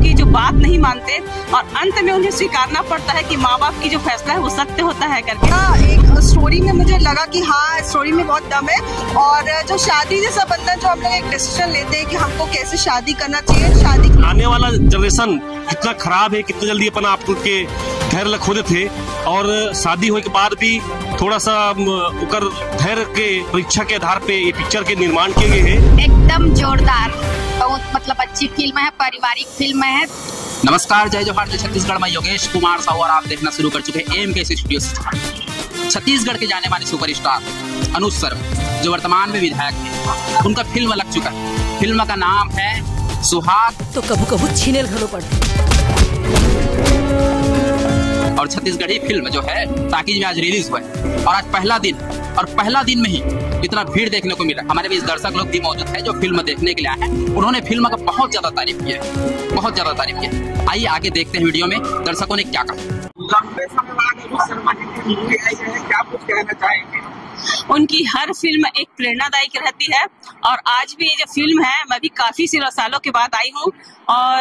की जो बात नहीं मानते और अंत में उन्हें स्वीकारना पड़ता है कि माँ बाप की जो फैसला है वो सत्य होता है करके। एक स्टोरी में मुझे लगा कि हाँ, स्टोरी में बहुत दम है। और जो शादी जैसा बंधन, जो हम लोग एक डिसीजन लेते हैं कि हमको कैसे शादी करना चाहिए, शादी आने वाला जनरेशन कितना खराब है, कितना जल्दी अपना आप के धैर्य खोदे थे और शादी होने के बाद भी थोड़ा सा उकर धैर्य के परीक्षा के आधार पे ये पिक्चर के निर्माण किए गए हैं। एकदम जोरदार, बहुत अच्छी फिल्म है, पारिवारिक फिल्म है। नमस्कार, जय जोहार, जय छत्तीसगढ़। मैं योगेश कुमार साहू और आप देखना शुरू कर चुके हैं एम के स्टूडियो। छत्तीसगढ़ के जाने माने सुपरस्टार अनुज शर्मा जो वर्तमान में विधायक है, उनका फिल्म लग चुका है। फिल्म का नाम है सुहाग। तो कबू छीनेल घलो पड़ते और छत्तीसगढ़ी फिल्म जो है ताकि में आज रिलीज हुआ है और आज पहला दिन, और पहला दिन में ही इतना भीड़ देखने को मिला। हमारे बीच दर्शक लोग भी मौजूद है जो फिल्म देखने के लिए आए हैं। उन्होंने फिल्म का बहुत ज्यादा तारीफ किया है, बहुत ज्यादा तारीफ किया। आइए आगे देखते हैं वीडियो में दर्शकों ने क्या कहा। उनकी हर फिल्म एक प्रेरणादायक रहती है और आज भी ये जो फिल्म है, मैं भी काफी सालों के बाद आई हूँ और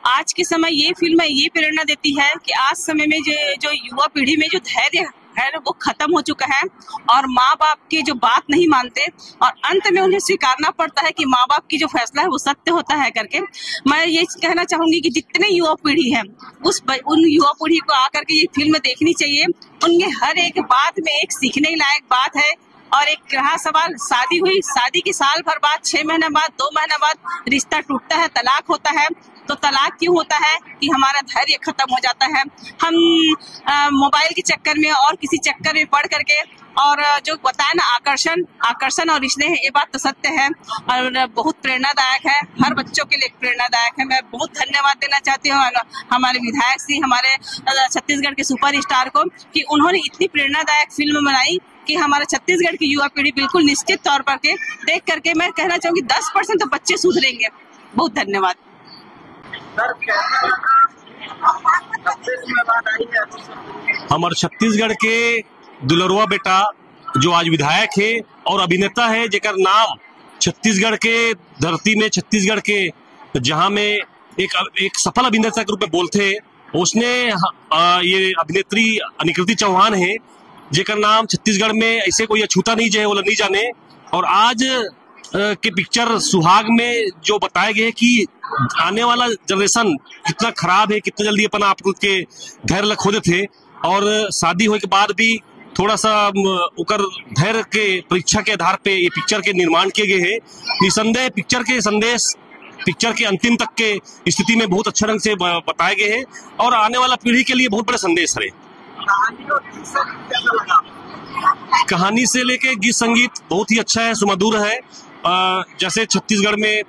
आज के समय ये फिल्म ये प्रेरणा देती है कि आज समय में जो युवा पीढ़ी में जो धैर्य है वो खत्म हो चुका है और माँ बाप की जो बात नहीं मानते और अंत में उन्हें स्वीकारना पड़ता है कि माँ बाप की जो फैसला है वो सत्य होता है करके। मैं ये कहना चाहूंगी कि जितने युवा पीढ़ी है उन युवा पीढ़ी को आकर के ये फिल्म देखनी चाहिए। उनके हर एक बात में एक सीखने लायक बात है। और एक रहा सवाल, शादी हुई, शादी के साल भर बाद, 6 महीने बाद, 2 महीने बाद रिश्ता टूटता है, तलाक होता है। तो तलाक क्यों होता है कि हमारा धैर्य खत्म हो जाता है। हम मोबाइल के चक्कर में और किसी चक्कर में पड़ करके, और जो बताया ना आकर्षण और रिश्ते हैं, ये बात तो सत्य है और बहुत प्रेरणादायक है। हर बच्चों के लिए प्रेरणादायक है। मैं बहुत धन्यवाद देना चाहती हूँ हमारे विधायक जी, हमारे छत्तीसगढ़ के सुपरस्टार को कि उन्होंने इतनी प्रेरणादायक फिल्म बनाई कि हमारे छत्तीसगढ़ की युवा पीढ़ी बिल्कुल निश्चित तौर पर के देख करके मैं कहना चाहूंगी 10% तो बच्चे सुधरेंगे। बहुत धन्यवाद। हमारे छत्तीसगढ़ के दुलरुआ बेटा जो आज विधायक है और अभिनेता है, जेकर नाम छत्तीसगढ़ के धरती में, छत्तीसगढ़ के जहां में एक सफल अभिनेता के रूप में बोलते हैं, उसने ये अभिनेत्री अनिकृति चौहान है, जेकर नाम छत्तीसगढ़ में ऐसे कोई अछूता नहीं है, वो नहीं जाने। और आज के पिक्चर सुहाग में जो बताया गया है कि आने वाला जनरेशन कितना खराब है, कितना जल्दी अपना आप के धैर्य खोदे थे और शादी होने के बाद भी थोड़ा सा उकर धैर्य के परीक्षा के आधार पे ये पिक्चर के निर्माण किए गए हैं। निसंदेह पिक्चर के संदेश पिक्चर के अंतिम तक के स्थिति में बहुत अच्छे ढंग से बताए गए हैं और आने वाला पीढ़ी के लिए बहुत बड़ा संदेश है। कहानी से लेके गीत संगीत बहुत ही अच्छा है, सुमधुर है। जैसे छत्तीसगढ़ में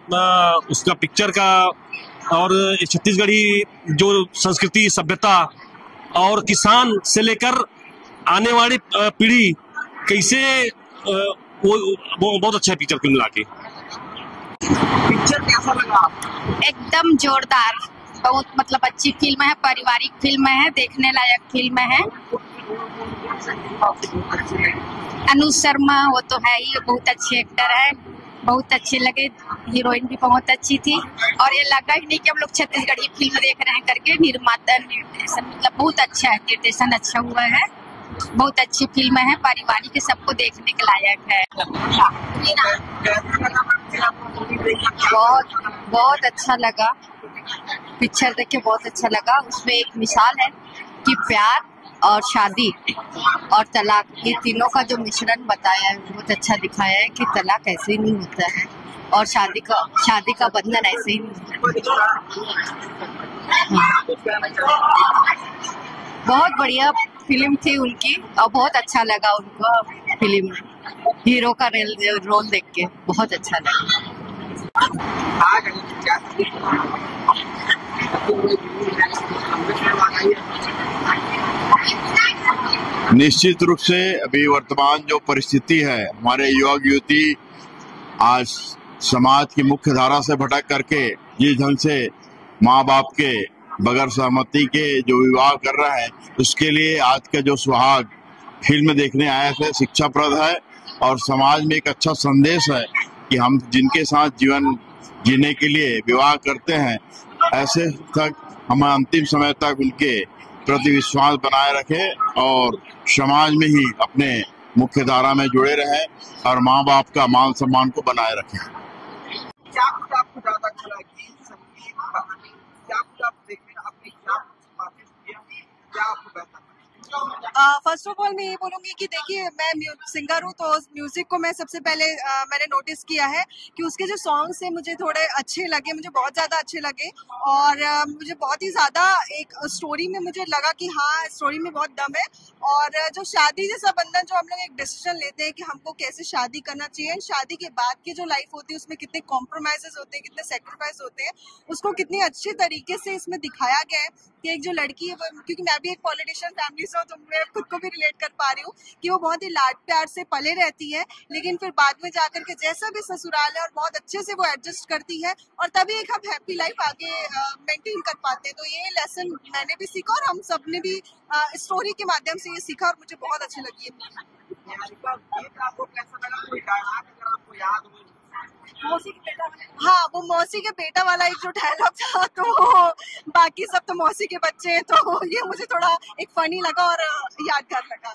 उसका पिक्चर का और छत्तीसगढ़ी जो संस्कृति, सभ्यता और किसान से लेकर आने वाली पीढ़ी कैसे वो बहुत अच्छा पिक्चर फिल्म लाके। पिक्चर कैसा लगा? एकदम जोरदार, बहुत अच्छी फिल्म है, पारिवारिक फिल्म है, देखने लायक फिल्म है। अनुज शर्मा वो तो है ही, बहुत अच्छे एक्टर है, बहुत अच्छे लगे। हीरोइन भी बहुत अच्छी थी और ये लगा ही नहीं कि हम लोग छत्तीसगढ़ी फिल्म देख रहे हैं करके। निर्माता निर्देशन बहुत अच्छा है, निर्देशन अच्छा हुआ है, बहुत अच्छी फिल्म है, पारिवारिक, सबको देखने के लायक है। बहुत अच्छा लगा, पिक्चर देख के बहुत अच्छा लगा। उसमें एक मिसाल है कि प्यार और शादी और तलाक, ये तीनों का जो मिश्रण बताया है बहुत अच्छा दिखाया है कि तलाक ऐसे ही नहीं होता है और शादी का बंधन ऐसे ही नहीं होता। बहुत बढ़िया फिल्म थी उनकी और बहुत अच्छा लगा उनको फिल्म में। हीरो का रोल देख के बहुत अच्छा लगा। निश्चित रूप से अभी वर्तमान जो परिस्थिति है, हमारे युवक युवती आज समाज की मुख्य धारा से भटक करके जिस ढंग से माँ बाप के बगैर सहमति के जो विवाह कर रहे हैं, उसके लिए आज का जो सुहाग फिल्म देखने आए थे शिक्षाप्रद है और समाज में एक अच्छा संदेश है कि हम जिनके साथ जीवन जीने के लिए विवाह करते हैं ऐसे तक हम अंतिम समय तक उनके प्रति विश्वास बनाए रखें और समाज में ही अपने मुख्य धारा में जुड़े रहें और माँ बाप का मान सम्मान को बनाए रखें। क्या आपको ज्यादा अच्छा लगा? गीत, संगीत, कहानी, क्या आप देखने आपने क्या आपको बेहतर? फर्स्ट ऑफ ऑल मैं ये बोलूंगी कि देखिए मैं सिंगर हूँ, तो म्यूजिक को मैं सबसे पहले मैंने नोटिस किया है कि उसके जो सॉन्ग्स हैं मुझे थोड़े अच्छे लगे, मुझे बहुत ज़्यादा अच्छे लगे। और मुझे बहुत ही ज़्यादा एक स्टोरी में मुझे लगा कि हाँ स्टोरी में बहुत दम है। और जो शादी जैसा बंधन, जो हम लोग एक डिसीजन लेते हैं कि हमको कैसे शादी करना चाहिए, शादी के बाद की जो लाइफ होती है उसमें कितने कॉम्प्रोमाइजेस होते हैं, कितने सेक्रीफाइस होते हैं, उसको कितनी अच्छे तरीके से इसमें दिखाया गया है कि एक जो लड़की है, क्योंकि मैं भी एक पॉलिटिशियन फैमिली से हूँ तो मैं खुद को भी रिलेट कर पा रही हूँ कि वो बहुत ही लाड प्यार से पले रहती है, लेकिन फिर बाद में जाकर के जैसा भी ससुराल है और बहुत अच्छे से वो एडजस्ट करती है और तभी एक हम हैप्पी लाइफ आगे मेंटेन कर पाते हैं। तो ये लेसन मैंने भी सीखा और हम सब ने भी स्टोरी के माध्यम से ये सीखा और मुझे बहुत अच्छी लगी है। हाँ, वो मौसी के बेटा वाला एक जो डायलॉग था, तो बाकी सब तो मौसी के बच्चे हैं, तो ये मुझे थोड़ा एक फनी लगा और यादगार लगा।